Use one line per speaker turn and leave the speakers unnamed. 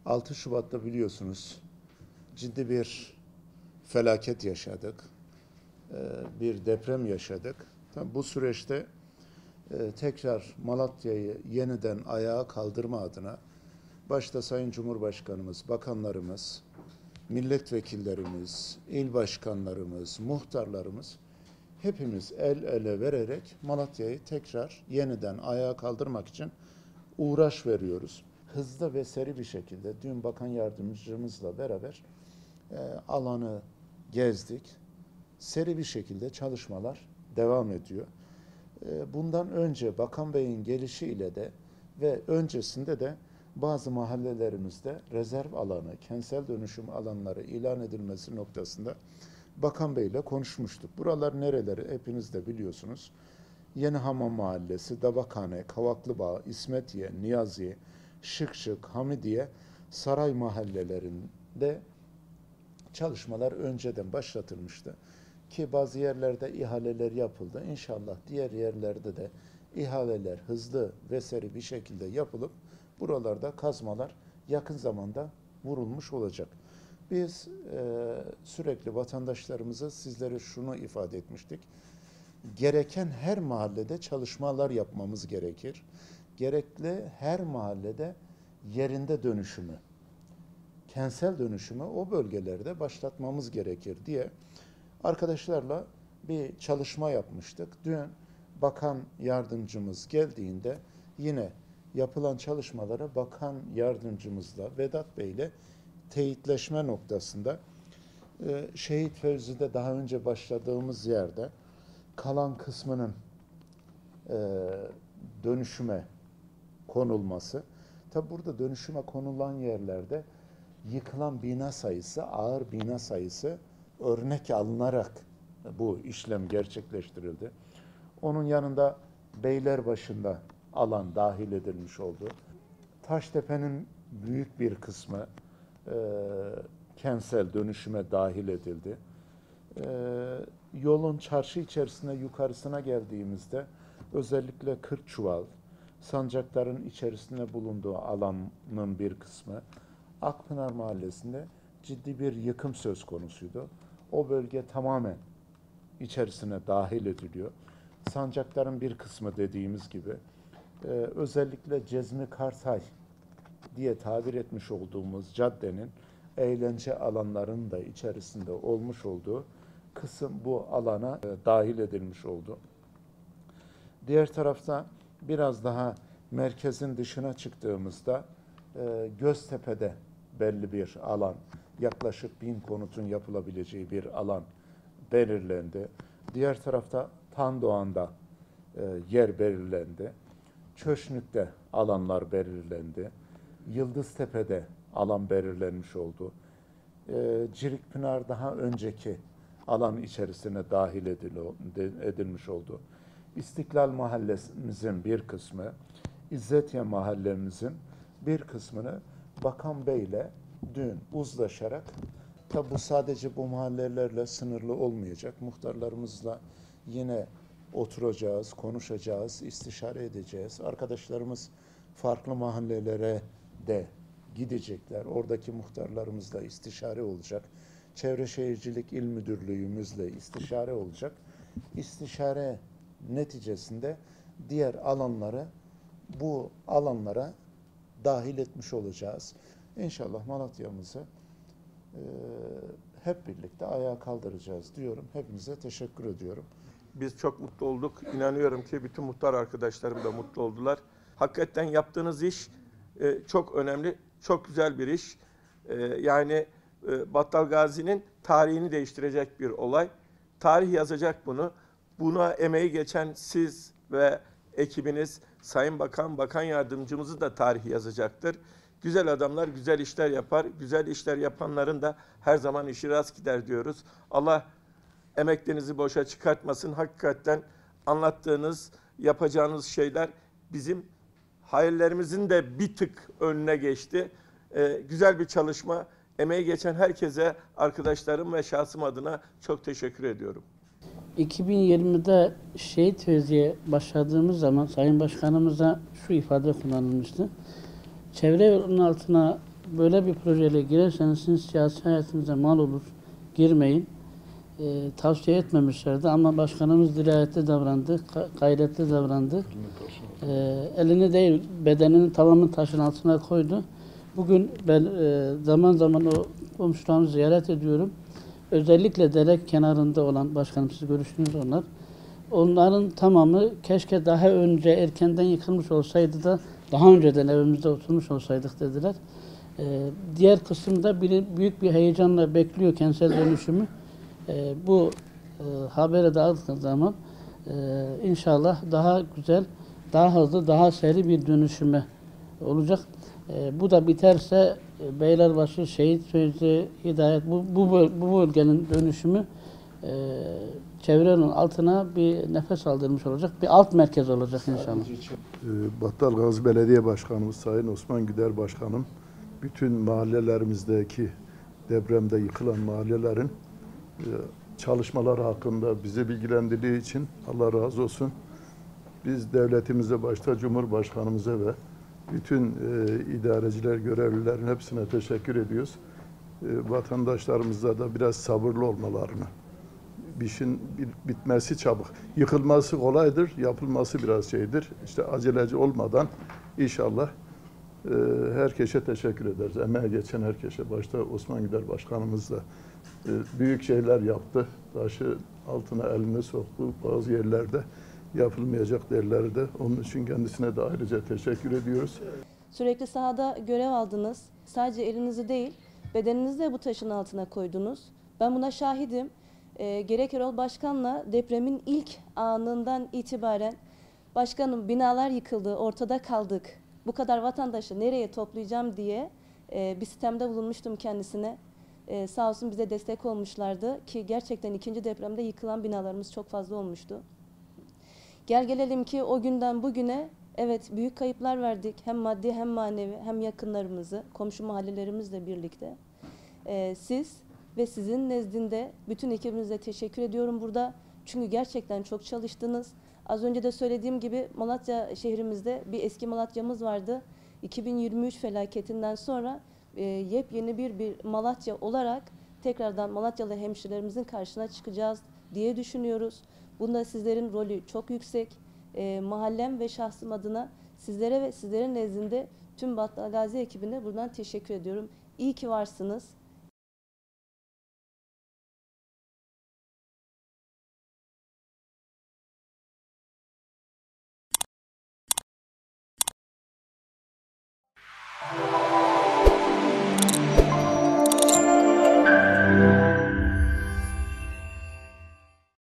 6 Şubat'ta biliyorsunuz ciddi bir felaket yaşadık. Bir deprem yaşadık. Tabii bu süreçte tekrar Malatya'yı yeniden ayağa kaldırma adına başta Sayın Cumhurbaşkanımız, bakanlarımız, milletvekillerimiz, il başkanlarımız, muhtarlarımız hepimiz el ele vererek Malatya'yı tekrar yeniden ayağa kaldırmak için uğraş veriyoruz. Hızlı ve seri bir şekilde dün bakan yardımcımızla beraber alanı gezdik. Seri bir şekilde çalışmalar devam ediyor. Bundan önce Bakan Bey'in gelişiyle de ve öncesinde de bazı mahallelerimizde rezerv alanı, kentsel dönüşüm alanları ilan edilmesi noktasında Bakan Bey ile konuşmuştuk. Buralar nereleri hepiniz de biliyorsunuz. Yenihamam Mahallesi, Dabakhane, Kavaklıbağ, İsmetiye, Niyaziye, Şıkşık, Hamidiye, Saray mahallelerinde çalışmalar önceden başlatılmıştı. Ki bazı yerlerde ihaleler yapıldı. İnşallah diğer yerlerde de ihaleler hızlı ve seri bir şekilde yapılıp buralarda kazmalar yakın zamanda vurulmuş olacak. Biz sürekli vatandaşlarımıza sizlere şunu ifade etmiştik. Gereken her mahallede çalışmalar yapmamız gerekir. Gerekli her mahallede yerinde dönüşümü, kentsel dönüşümü o bölgelerde başlatmamız gerekir diye arkadaşlarla bir çalışma yapmıştık. Dün bakan yardımcımız geldiğinde yine yapılan çalışmalara bakan yardımcımızla Vedat Bey ile teyitleşme noktasında Şehit Fevzi'de daha önce başladığımız yerde kalan kısmının dönüşüme konulması. Tabi burada dönüşüme konulan yerlerde yıkılan bina sayısı, ağır bina sayısı örnek alınarak bu işlem gerçekleştirildi. Onun yanında Beylerbaşı'nda alan dahil edilmiş oldu. Taştepe'nin büyük bir kısmı kentsel dönüşüme dahil edildi. Yolun çarşı içerisine yukarısına geldiğimizde özellikle Kırkçuval, sancakların içerisinde bulunduğu alanın bir kısmı Akpınar Mahallesi'nde ciddi bir yıkım söz konusuydu. O bölge tamamen içerisine dahil ediliyor. Sancakların bir kısmı dediğimiz gibi özellikle Cezmi Kartay diye tabir etmiş olduğumuz caddenin eğlence alanlarının da içerisinde olmuş olduğu kısım bu alana dahil edilmiş oldu. Diğer tarafta biraz daha merkezin dışına çıktığımızda Göztepe'de belli bir alan, yaklaşık 1000 konutun yapılabileceği bir alan belirlendi. Diğer tarafta Tandoğan'da yer belirlendi. Çöşnük'te alanlar belirlendi. Yıldıztepe'de alan belirlenmiş oldu. Cirikpınar daha önceki alan içerisine dahil edilmiş oldu. İstiklal Mahallemizin bir kısmı, İzzetiye Mahallemizin bir kısmını Bakan Bey'le dün uzlaşarak, tabi bu sadece bu mahallelerle sınırlı olmayacak, muhtarlarımızla yine oturacağız, konuşacağız, istişare edeceğiz. Arkadaşlarımız farklı mahallelere de gidecekler. Oradaki muhtarlarımızla istişare olacak. Çevre Şehircilik İl Müdürlüğümüzle istişare olacak. İstişare neticesinde diğer alanları bu alanlara dahil etmiş olacağız. İnşallah Malatya'mızı hep birlikte ayağa kaldıracağız diyorum. Hepinize teşekkür ediyorum.
Biz çok mutlu olduk. İnanıyorum ki bütün muhtar arkadaşlarım da mutlu oldular. Hakikaten yaptığınız iş çok önemli, çok güzel bir iş. Yani Battal Gazi'nin tarihini değiştirecek bir olay. Tarih yazacak bunu. Buna emeği geçen siz ve ekibiniz, Sayın Bakan, Bakan Yardımcımızı da tarih yazacaktır. Güzel adamlar güzel işler yapar. Güzel işler yapanların da her zaman işi rast gider diyoruz. Allah emeklerinizi boşa çıkartmasın. Hakikaten anlattığınız, yapacağınız şeyler bizim hayallerimizin de bir tık önüne geçti. Güzel bir çalışma. Emeği geçen herkese, arkadaşlarım ve şahsım adına çok teşekkür ediyorum.
2020'de Şehit Fevzi'ye başladığımız zaman Sayın Başkanımıza şu ifade kullanılmıştı. Çevre yolunun altına böyle bir projeyle girerseniz sizin siyasi hayatınıza mal olur, girmeyin. Tavsiye etmemişlerdi ama başkanımız dirayetli davrandı, gayretli davrandı. Elini değil, bedenini tamamen taşın altına koydu. Bugün ben zaman zaman o komşularımı ziyaret ediyorum. Özellikle dere kenarında olan, başkanım siz görüştünüz onlar. Onların tamamı keşke daha önce erkenden yıkılmış olsaydı da daha önceden evimizde oturmuş olsaydık dediler. Diğer kısımda büyük bir heyecanla bekliyor kentsel dönüşümü. Bu habere dağıttığı zaman inşallah daha güzel, daha hızlı, daha seri bir dönüşüme olacak. Bu da biterse Beylerbaşı, Şehitsözü, Hidayet bu bölgenin dönüşümü çevrenin altına bir nefes aldırmış olacak. Bir alt merkez olacak inşallah.
Battalgazi Belediye Başkanımız Sayın Osman Güder Başkanım, bütün mahallelerimizdeki depremde yıkılan mahallelerin çalışmaları hakkında bizi bilgilendirdiği için Allah razı olsun. Biz devletimize, başta Cumhurbaşkanımıza ve bütün idareciler, görevlilerin hepsine teşekkür ediyoruz. Vatandaşlarımıza da biraz sabırlı olmalarını, bir işin bitmesi çabuk. Yıkılması kolaydır, yapılması biraz şeydir. İşte aceleci olmadan inşallah herkese teşekkür ederiz. Emeğe geçen herkese, başta Osman Güder Başkanımız da büyük şeyler yaptı. Taşı altına elini soktu. Bazı yerlerde yapılmayacak yerleri de. Onun için kendisine de ayrıca teşekkür ediyoruz.
Sürekli sahada görev aldınız. Sadece elinizi değil, bedeninizi de bu taşın altına koydunuz. Ben buna şahidim. Gerek Erol Başkan'la depremin ilk anından itibaren başkanım binalar yıkıldı, ortada kaldık. Bu kadar vatandaşı nereye toplayacağım diye bir sistemde bulunmuştum kendisine. Sağ olsun bize destek olmuşlardı ki gerçekten ikinci depremde yıkılan binalarımız çok fazla olmuştu. Gelelim ki o günden bugüne evet büyük kayıplar verdik. Hem maddi hem manevi hem yakınlarımızı, komşu mahallelerimizle birlikte. Siz ve sizin nezdinde bütün ekibinize teşekkür ediyorum burada. Çünkü gerçekten çok çalıştınız. Az önce de söylediğim gibi Malatya şehrimizde bir eski Malatya'mız vardı. 2023 felaketinden sonra yepyeni bir Malatya olarak tekrardan Malatyalı hemşirelerimizin karşısına çıkacağız diye düşünüyoruz. Bunda sizlerin rolü çok yüksek. Mahallem ve şahsım adına sizlere ve sizlerin nezdinde tüm Battalgazi ekibine buradan teşekkür ediyorum. İyi ki varsınız.